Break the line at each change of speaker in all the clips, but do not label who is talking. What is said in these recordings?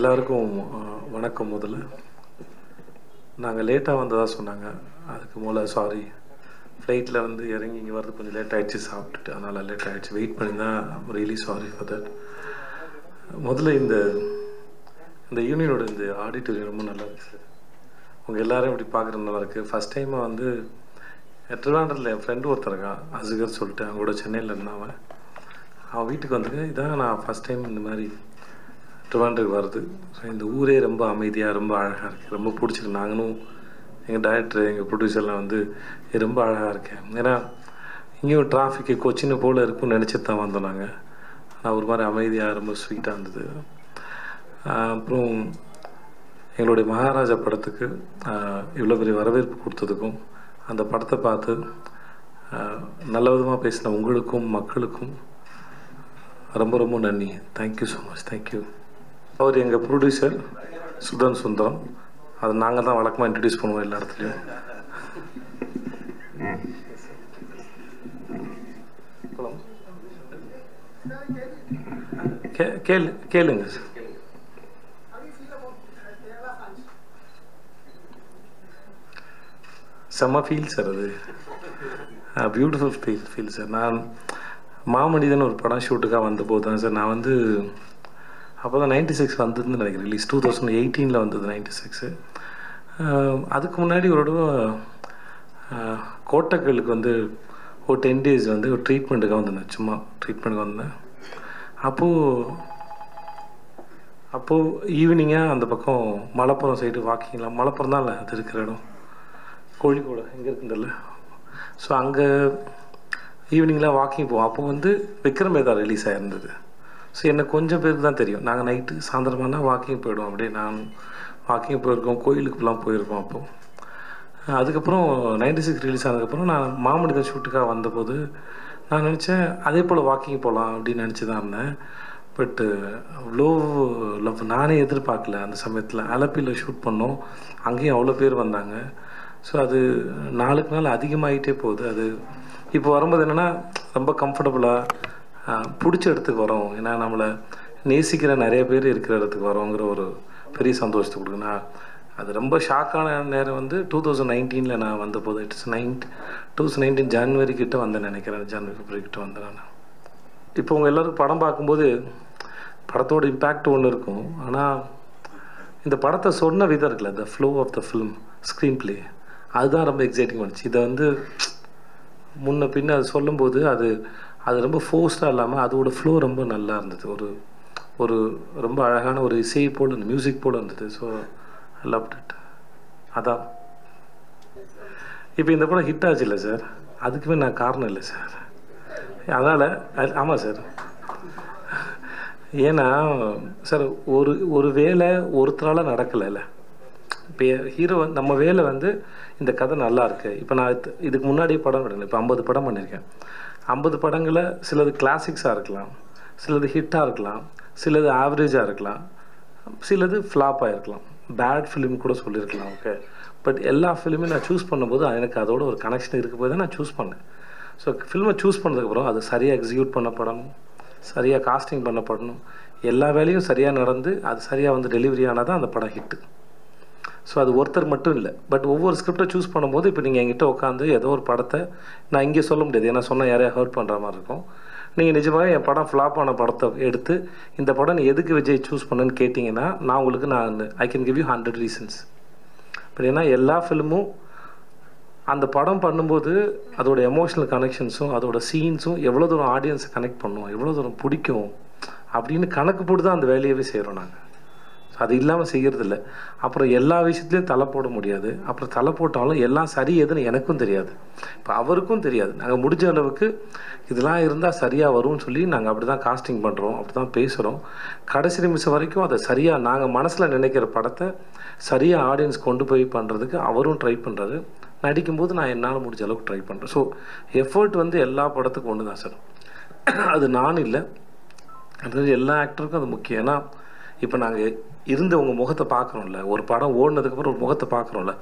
எல்லாருக்கும் வணக்கம். முதல்ல நாங்கள் லேட்டாக வந்ததாக சொன்னாங்க. அதுக்கு முதல்ல சாரி. ஃப்ளைட்டில் வந்து இறங்கி இங்கே வரது கொஞ்சம் லேட் ஆகிடுச்சு, சாப்பிட்டுட்டு அதனால் லேட் ஆகிடுச்சு. வெயிட் பண்ணி தான் ரியலி சாரி ஃபார் தட். முதல்ல இந்த யூனியனோட இந்த ஆடிட்டோரியம் ரொம்ப நல்லா இருக்குது சார். உங்கள் எல்லோரும் இப்படி பார்க்குறது நல்லாயிருக்கு. ஃபஸ்ட் டைமாக வந்து ட்ரிவாண்டரில் என் ஃப்ரெண்டு ஒருத்தர் இருக்கான், அசுகர் சொல்லிட்டு, அவங்க கூட சென்னையில் இருந்தான். அவன் வீட்டுக்கு வந்துருக்கேன். இதான் நான் ஃபஸ்ட் டைம் இந்த மாதிரி ட்ரிவாண்டருக்கு வருது. ஸோ இந்த ஊரே ரொம்ப அமைதியாக ரொம்ப அழகாக இருக்குது, ரொம்ப பிடிச்சிருக்கு. நாங்களும் எங்கள் டைரக்டர் எங்கள் ப்ரொடியூசர்லாம் வந்து ரொம்ப அழகாக இருக்கேன். ஏன்னா இங்கேயும் டிராஃபிக்கு கொச்சின்னு போல் இருக்கும்னு நினச்சிட்டு தான் வந்தோம் நாங்கள். ஆனால் ஒரு மாதிரி அமைதியாக ரொம்ப ஸ்வீட்டாக இருந்தது. அப்புறம் எங்களுடைய மகாராஜா படத்துக்கு இவ்வளோ பெரிய வரவேற்பு கொடுத்ததுக்கும், அந்த படத்தை பார்த்து நல்ல விதமாக பேசின உங்களுக்கும் மக்களுக்கும் ரொம்ப ரொம்ப நன்றி. Thank you so much. தேங்க்யூ. அவர் எங்கள் ப்ரொடியூசர் சுதன் சுந்தரம். அது நாங்கள் தான் வழக்கமாக இன்ட்ரடியூஸ் பண்ணுவோம் எல்லா இடத்துலையும். கேளுங்க சார். செம்ம ஃபீல் சார். அது பியூட்டிஃபுல் ஃபீல் சார். நான் மாமனிதன் ஒரு படம் ஷூட்டுக்காக வந்த போது தான் சார், நான் வந்து அப்போ தான் 96 வந்ததுன்னு நினைக்கிறேன். ரிலீஸ் 2018 வந்தது 96. அதுக்கு முன்னாடி ஒரு தடவை கோட்டக்கலுக்கு வந்து ஒரு 10 days வந்து ஒரு ட்ரீட்மெண்ட்டுக்காக வந்திருந்தேன். சும்மா ட்ரீட்மெண்ட்டுக்கு வந்தேன். அப்போது ஈவினிங்காக அந்த பக்கம் மலப்புரம் சைடு வாக்கிங்லாம், மலப்புரம் தான் இல்லை அது இருக்கிற இடம், கோழிக்கோடு எங்கே இருக்குதில்ல. ஸோ அங்கே ஈவினிங்லாம் வாக்கிங் போவோம். அப்போ வந்து விக்ரம் வேதா ரிலீஸ் ஆகிருந்தது. ஸோ எனக்கு கொஞ்சம் பேருக்கு தான் தெரியும். நாங்கள் நைட்டு சாயந்தரமானா வாக்கிங் போயிடுவோம். அப்படியே நான் வாக்கிங் போயிருக்கோம், கோயிலுக்குலாம் போயிருக்கோம். அப்போது அதுக்கப்புறம் 96 ரிலீஸ் ஆனதுக்கப்புறம் நான் மாமனிதன் ஷூட்டுக்காக வந்தபோது நான் நினச்சேன் அதே போல் வாக்கிங் போகலாம் அப்படின்னு நினச்சி தான் இருந்தேன். பட்டு அவ்வளோ லவ் நானே எதிர்பார்க்கல. அந்த சமயத்தில் அலப்பியில் ஷூட் பண்ணோம், அங்கேயும் அவ்வளோ பேர் வந்தாங்க. ஸோ அது நாளுக்கு நாள் அதிகமாகிட்டே போகுது. அது இப்போ வரும்போது என்னென்னா ரொம்ப கம்ஃபர்டபுளாக பிடிச்ச இடத்துக்கு வரோம். ஏன்னா நம்மளை நேசிக்கிற நிறைய பேர் இருக்கிற இடத்துக்கு வரோங்கிற ஒரு பெரிய சந்தோஷத்தை கொடுக்குண்ணா. அது ரொம்ப ஷாக்கான நேரம் வந்து 2019 நான் வந்தபோது, 2019 ஜனவரி கிட்ட வந்தேன் நினைக்கிறேன். ஜனவரி பிப்ரவரி கிட்ட வந்தேன் நான். இப்போ உங்கள் எல்லோரும் படம் பார்க்கும்போது படத்தோட இம்பேக்ட் ஒன்று இருக்கும். ஆனால் இந்த படத்தை சொன்ன விதம் இருக்குல்ல, the flow of the film, screen play, அதுதான் ரொம்ப எக்ஸைட்டிங் பண்ணிச்சு. இதை வந்து முன்ன பின்ன அது சொல்லும்போது அது ரொம்ப ஃபோர்ஸ்டாக இல்லாமல் அதோட ஃப்ளோ ரொம்ப நல்லா இருந்தது. ஒரு ரொம்ப அழகான ஒரு இசை போல், மியூசிக் போல் இருந்தது. So I loved it. அதான் இப்போ இந்த படம் ஹிட் ஆச்சு இல்லை சார், அதுக்குமே நான் காரணம் இல்லை சார். அதனால் ஆமாம் சார். ஏன்னா சார் ஒரு வேலை ஒருத்தரால் நடக்கலைல்ல. இப்போ ஹீரோ நம்ம வேலை வந்து இந்த கதை நல்லா இருக்குது. இப்போ நான் இதுக்கு முன்னாடியே படம் எடுக்கல. இப்போ 50 படம் பண்ணியிருக்கேன். 50 படங்களில் சிலது கிளாசிக்ஸாக இருக்கலாம், சிலது ஹிட்டாக இருக்கலாம், சிலது ஆவரேஜாக இருக்கலாம், சிலது ஃப்ளாப்பாக இருக்கலாம், பேட் ஃபிலிம் கூட சொல்லியிருக்கலாம். ஓகே, பட் எல்லா ஃபிலிமே நான் சூஸ் பண்ணும்போது எனக்கு அதோட ஒரு கனெக்ஷன் இருக்க போது தான் நான் சூஸ் பண்ணேன். ஸோ ஃபில்மை சூஸ் பண்ணதுக்கப்புறம் அது சரியாக எக்ஸிக்யூட் பண்ணப்படணும், சரியாக காஸ்டிங் பண்ணப்படணும், எல்லா வேலையும் சரியாக நடந்து அது சரியாக வந்து டெலிவரி ஆனால் தான் அந்த படம் ஹிட்டு. ஸோ அது ஒருத்தர் மட்டும் இல்லை, பட் ஒவ்வொரு ஸ்கிரிப்டை சூஸ் பண்ணும்போது இப்போ நீங்கள் என்கிட்ட உட்காந்து ஏதோ ஒரு படத்தை நான் இங்கே சொல்ல முடியாது, ஏன்னா சொன்னால் யாரையா ஹர்ட் பண்ணுற மாதிரி இருக்கும். நீங்கள் நிஜமாக என் படம் ஃப்ளாப் ஆன படத்தை எடுத்து இந்த படம் நீ எதுக்கு விஜய் சூஸ் பண்ணுன்னு கேட்டிங்கன்னா நான் உங்களுக்கு I can give you 100 reasons. But ஏன்னா எல்லா ஃபிலிமும் அந்த படம் பண்ணும்போது அதோட எமோஷ்னல் கனெக்ஷன்ஸும் அதோட சீன்ஸும் எவ்வளோ தூரம் ஆடியன்ஸை கனெக்ட் பண்ணுவோம், எவ்வளோ தூரம் பிடிக்கும் அப்படின்னு கணக்கு போட்டு தான் அந்த வேலையவே செய்கிறோம் நாங்கள். அது இல்லாமல் செய்கிறதில்ல. அப்புறம் எல்லா விஷயத்துலையும் தலை போட முடியாது. அப்புறம் தலை போட்டாலும் எல்லாம் சரி எதுன்னு எனக்கும் தெரியாது, இப்போ அவருக்கும் தெரியாது. நாங்கள் முடிஞ்ச அளவுக்கு இதெல்லாம் இருந்தால் சரியாக வரும்னு சொல்லி நாங்கள் அப்படி தான் காஸ்டிங் பண்ணுறோம், அப்படி தான் பேசுகிறோம். கடைசி நிமிஷம் வரைக்கும் அதை சரியாக நாங்கள் மனசில் நினைக்கிற படத்தை சரியாக ஆடியன்ஸ் கொண்டு போய் பண்ணுறதுக்கு அவரும் ட்ரை பண்ணுறாரு. நடிக்கும்போது நான் என்னால் முடிஞ்ச அளவுக்கு ட்ரை பண்ணுறேன். ஸோ எஃபர்ட் வந்து எல்லா படத்துக்கும் ஒன்று தான் சார். அது நான் இல்லை, அது எல்லா ஆக்டருக்கும் அது முக்கியம். ஏன்னா இப்போ நாங்கள் இருந்து உங்கள் முகத்தை பார்க்குறோம்ல, ஒரு படம் ஓடினதுக்கப்புறம் ஒரு முகத்தை பார்க்குறோம்ல,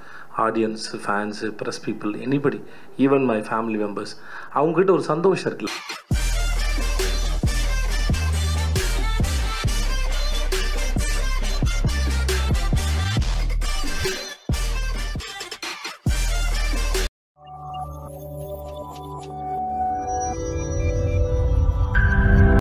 audience, fans, press people, anybody, even my family members, அவங்ககிட்ட ஒரு சந்தோஷம் இருக்குல்ல.